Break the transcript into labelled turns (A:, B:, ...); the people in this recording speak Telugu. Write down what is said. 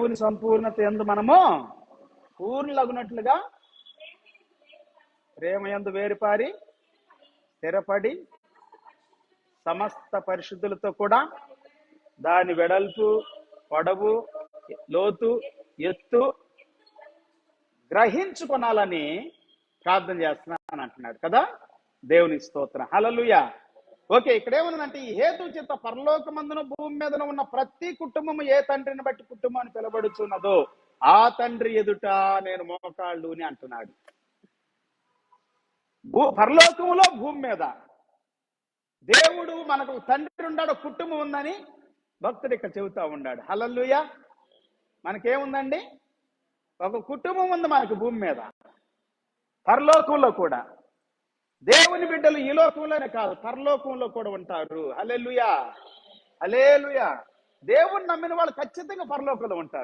A: దేవుని సంపూర్ణత యందు మనము పూర్ణులగునట్లుగా ప్రేమ యందు వేరుపారి స్థిరపడి సమస్త పరిశుద్ధులతో కూడా దాని వెడల్పు, పొడవు, లోతు, ఎత్తు గ్రహించుకొనాలని ప్రార్థన చేస్తున్నాను అంటున్నాడు కదా. దేవుని స్తోత్రం. హల్లెలూయా. ఓకే, ఇక్కడ ఏమన్నదంటే ఈ హేతు చేత పరలోకమందున భూమి మీద ఉన్న ప్రతి కుటుంబము ఏ తండ్రిని బట్టి కుటుంబం అని పిలబడుచున్నదో ఆ తండ్రి ఎదుట నేను మోకాళ్ళు అని అంటున్నాడు. పరలోకములో భూమి మీద దేవుడు మనకు తండ్రి ఉన్నాడు, కుటుంబం ఉందని భక్తుడు ఇక్కడ చెబుతా ఉన్నాడు. హల్లెలూయా. మనకేముందండి? ఒక కుటుంబం ఉంది మనకు భూమి మీద, పరలోకంలో కూడా. దేవుని బిడ్డలు ఈ లోకంలోనే కాదు, పరలోకంలో కూడా ఉంటారు. హల్లెలూయా, హల్లెలూయా. దేవుని నమ్మిన వాళ్ళు ఖచ్చితంగా పరలోకంలో ఉంటారు.